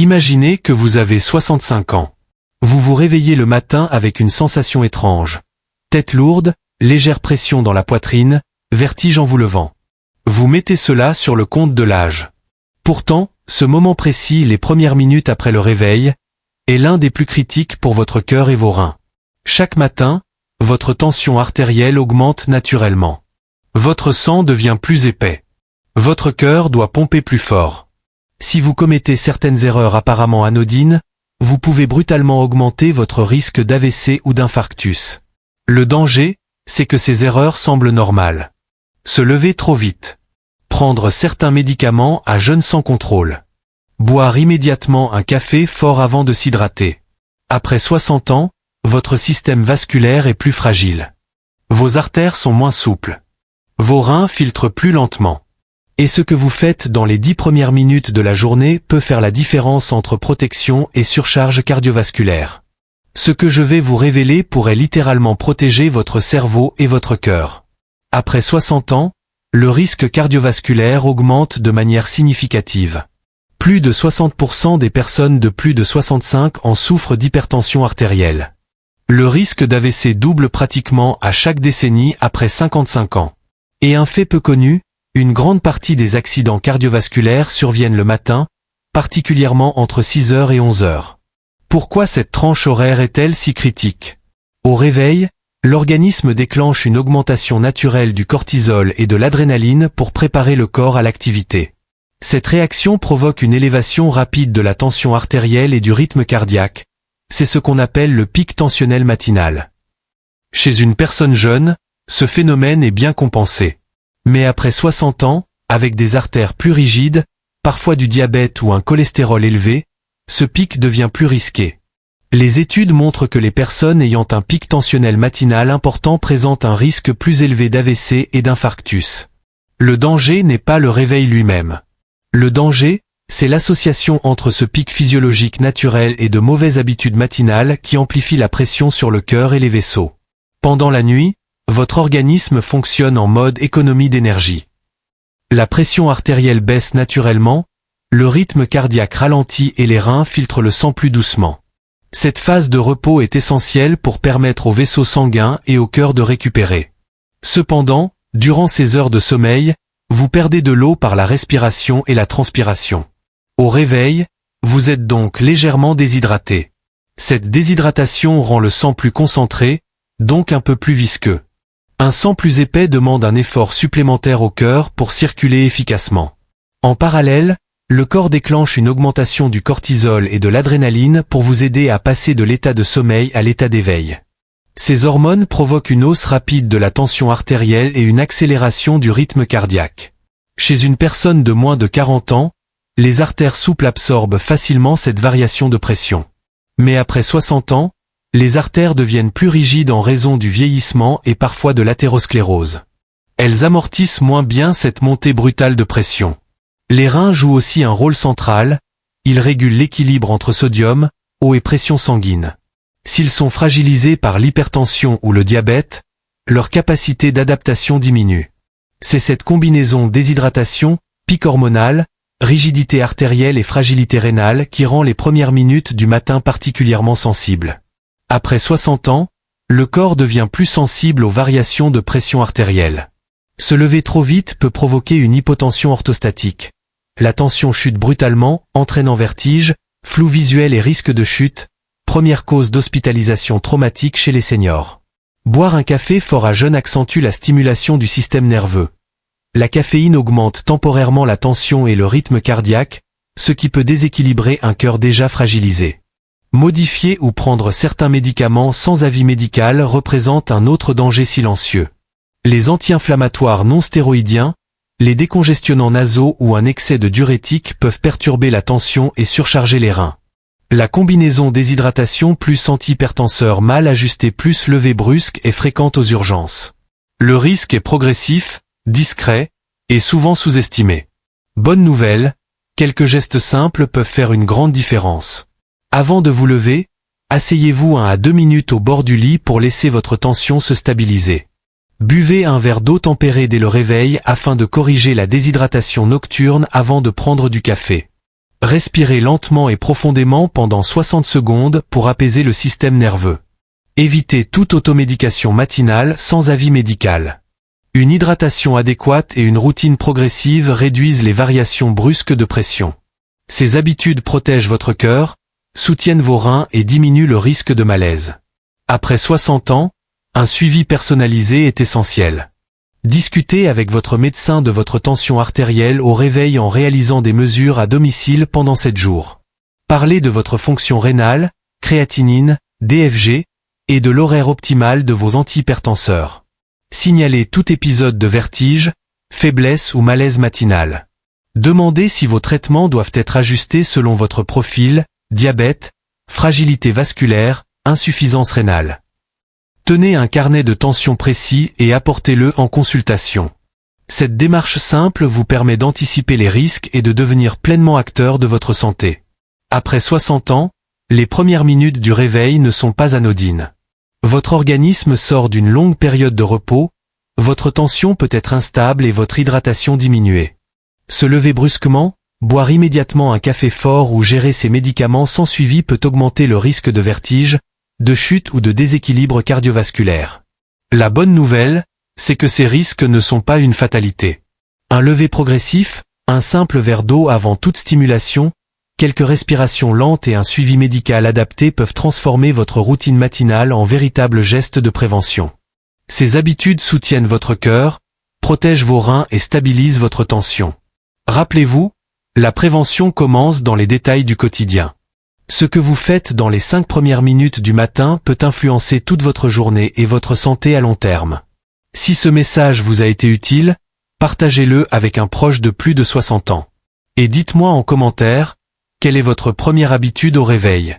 Imaginez que vous avez 65 ans. Vous vous réveillez le matin avec une sensation étrange. Tête lourde, légère pression dans la poitrine, vertige en vous levant. Vous mettez cela sur le compte de l'âge. Pourtant, ce moment précis, les premières minutes après le réveil, est l'un des plus critiques pour votre cœur et vos reins. Chaque matin, votre tension artérielle augmente naturellement. Votre sang devient plus épais. Votre cœur doit pomper plus fort. Si vous commettez certaines erreurs apparemment anodines, vous pouvez brutalement augmenter votre risque d'AVC ou d'infarctus. Le danger, c'est que ces erreurs semblent normales. Se lever trop vite. Prendre certains médicaments à jeûne sans contrôle. Boire immédiatement un café fort avant de s'hydrater. Après 60 ans, votre système vasculaire est plus fragile. Vos artères sont moins souples. Vos reins filtrent plus lentement. Et ce que vous faites dans les 10 premières minutes de la journée peut faire la différence entre protection et surcharge cardiovasculaire. Ce que je vais vous révéler pourrait littéralement protéger votre cerveau et votre cœur. Après 60 ans, le risque cardiovasculaire augmente de manière significative. Plus de 60% des personnes de plus de 65 ans souffrent d'hypertension artérielle. Le risque d'AVC double pratiquement à chaque décennie après 55 ans. Et un fait peu connu, une grande partie des accidents cardiovasculaires surviennent le matin, particulièrement entre 6h et 11h. Pourquoi cette tranche horaire est-elle si critique? Au réveil, l'organisme déclenche une augmentation naturelle du cortisol et de l'adrénaline pour préparer le corps à l'activité. Cette réaction provoque une élévation rapide de la tension artérielle et du rythme cardiaque. C'est ce qu'on appelle le pic tensionnel matinal. Chez une personne jeune, ce phénomène est bien compensé. Mais après 60 ans, avec des artères plus rigides, parfois du diabète ou un cholestérol élevé, ce pic devient plus risqué. Les études montrent que les personnes ayant un pic tensionnel matinal important présentent un risque plus élevé d'AVC et d'infarctus. Le danger n'est pas le réveil lui-même. Le danger, c'est l'association entre ce pic physiologique naturel et de mauvaises habitudes matinales qui amplifient la pression sur le cœur et les vaisseaux. Pendant la nuit, votre organisme fonctionne en mode économie d'énergie. La pression artérielle baisse naturellement, le rythme cardiaque ralentit et les reins filtrent le sang plus doucement. Cette phase de repos est essentielle pour permettre aux vaisseaux sanguins et au cœur de récupérer. Cependant, durant ces heures de sommeil, vous perdez de l'eau par la respiration et la transpiration. Au réveil, vous êtes donc légèrement déshydraté. Cette déshydratation rend le sang plus concentré, donc un peu plus visqueux. Un sang plus épais demande un effort supplémentaire au cœur pour circuler efficacement. En parallèle, le corps déclenche une augmentation du cortisol et de l'adrénaline pour vous aider à passer de l'état de sommeil à l'état d'éveil. Ces hormones provoquent une hausse rapide de la tension artérielle et une accélération du rythme cardiaque. Chez une personne de moins de 40 ans, les artères souples absorbent facilement cette variation de pression. Mais après 60 ans, les artères deviennent plus rigides en raison du vieillissement et parfois de l'athérosclérose. Elles amortissent moins bien cette montée brutale de pression. Les reins jouent aussi un rôle central, ils régulent l'équilibre entre sodium, eau et pression sanguine. S'ils sont fragilisés par l'hypertension ou le diabète, leur capacité d'adaptation diminue. C'est cette combinaison déshydratation, pic hormonal, rigidité artérielle et fragilité rénale qui rend les premières minutes du matin particulièrement sensibles. Après 60 ans, le corps devient plus sensible aux variations de pression artérielle. Se lever trop vite peut provoquer une hypotension orthostatique. La tension chute brutalement, entraînant vertige, flou visuel et risque de chute, première cause d'hospitalisation traumatique chez les seniors. Boire un café fort à jeun accentue la stimulation du système nerveux. La caféine augmente temporairement la tension et le rythme cardiaque, ce qui peut déséquilibrer un cœur déjà fragilisé. Modifier ou prendre certains médicaments sans avis médical représente un autre danger silencieux. Les anti-inflammatoires non stéroïdiens, les décongestionnants nasaux ou un excès de diurétique peuvent perturber la tension et surcharger les reins. La combinaison déshydratation plus antihypertenseur mal ajusté plus levée brusque est fréquente aux urgences. Le risque est progressif, discret, et souvent sous-estimé. Bonne nouvelle, quelques gestes simples peuvent faire une grande différence. Avant de vous lever, asseyez-vous 1 à 2 minutes au bord du lit pour laisser votre tension se stabiliser. Buvez un verre d'eau tempérée dès le réveil afin de corriger la déshydratation nocturne avant de prendre du café. Respirez lentement et profondément pendant 60 secondes pour apaiser le système nerveux. Évitez toute automédication matinale sans avis médical. Une hydratation adéquate et une routine progressive réduisent les variations brusques de pression. Ces habitudes protègent votre cœur, soutiennent vos reins et diminuent le risque de malaise. Après 60 ans, un suivi personnalisé est essentiel. Discutez avec votre médecin de votre tension artérielle au réveil en réalisant des mesures à domicile pendant 7 jours. Parlez de votre fonction rénale, créatinine, DFG, et de l'horaire optimal de vos antihypertenseurs. Signalez tout épisode de vertige, faiblesse ou malaise matinal. Demandez si vos traitements doivent être ajustés selon votre profil, diabète, fragilité vasculaire, insuffisance rénale. Tenez un carnet de tension précis et apportez-le en consultation. Cette démarche simple vous permet d'anticiper les risques et de devenir pleinement acteur de votre santé. Après 60 ans, les premières minutes du réveil ne sont pas anodines. Votre organisme sort d'une longue période de repos, votre tension peut être instable et votre hydratation diminuée. Se lever brusquement, boire immédiatement un café fort ou gérer ses médicaments sans suivi peut augmenter le risque de vertige, de chute ou de déséquilibre cardiovasculaire. La bonne nouvelle, c'est que ces risques ne sont pas une fatalité. Un lever progressif, un simple verre d'eau avant toute stimulation, quelques respirations lentes et un suivi médical adapté peuvent transformer votre routine matinale en véritable geste de prévention. Ces habitudes soutiennent votre cœur, protègent vos reins et stabilisent votre tension. Rappelez-vous, la prévention commence dans les détails du quotidien. Ce que vous faites dans les 5 premières minutes du matin peut influencer toute votre journée et votre santé à long terme. Si ce message vous a été utile, partagez-le avec un proche de plus de 60 ans. Et dites-moi en commentaire, quelle est votre première habitude au réveil ?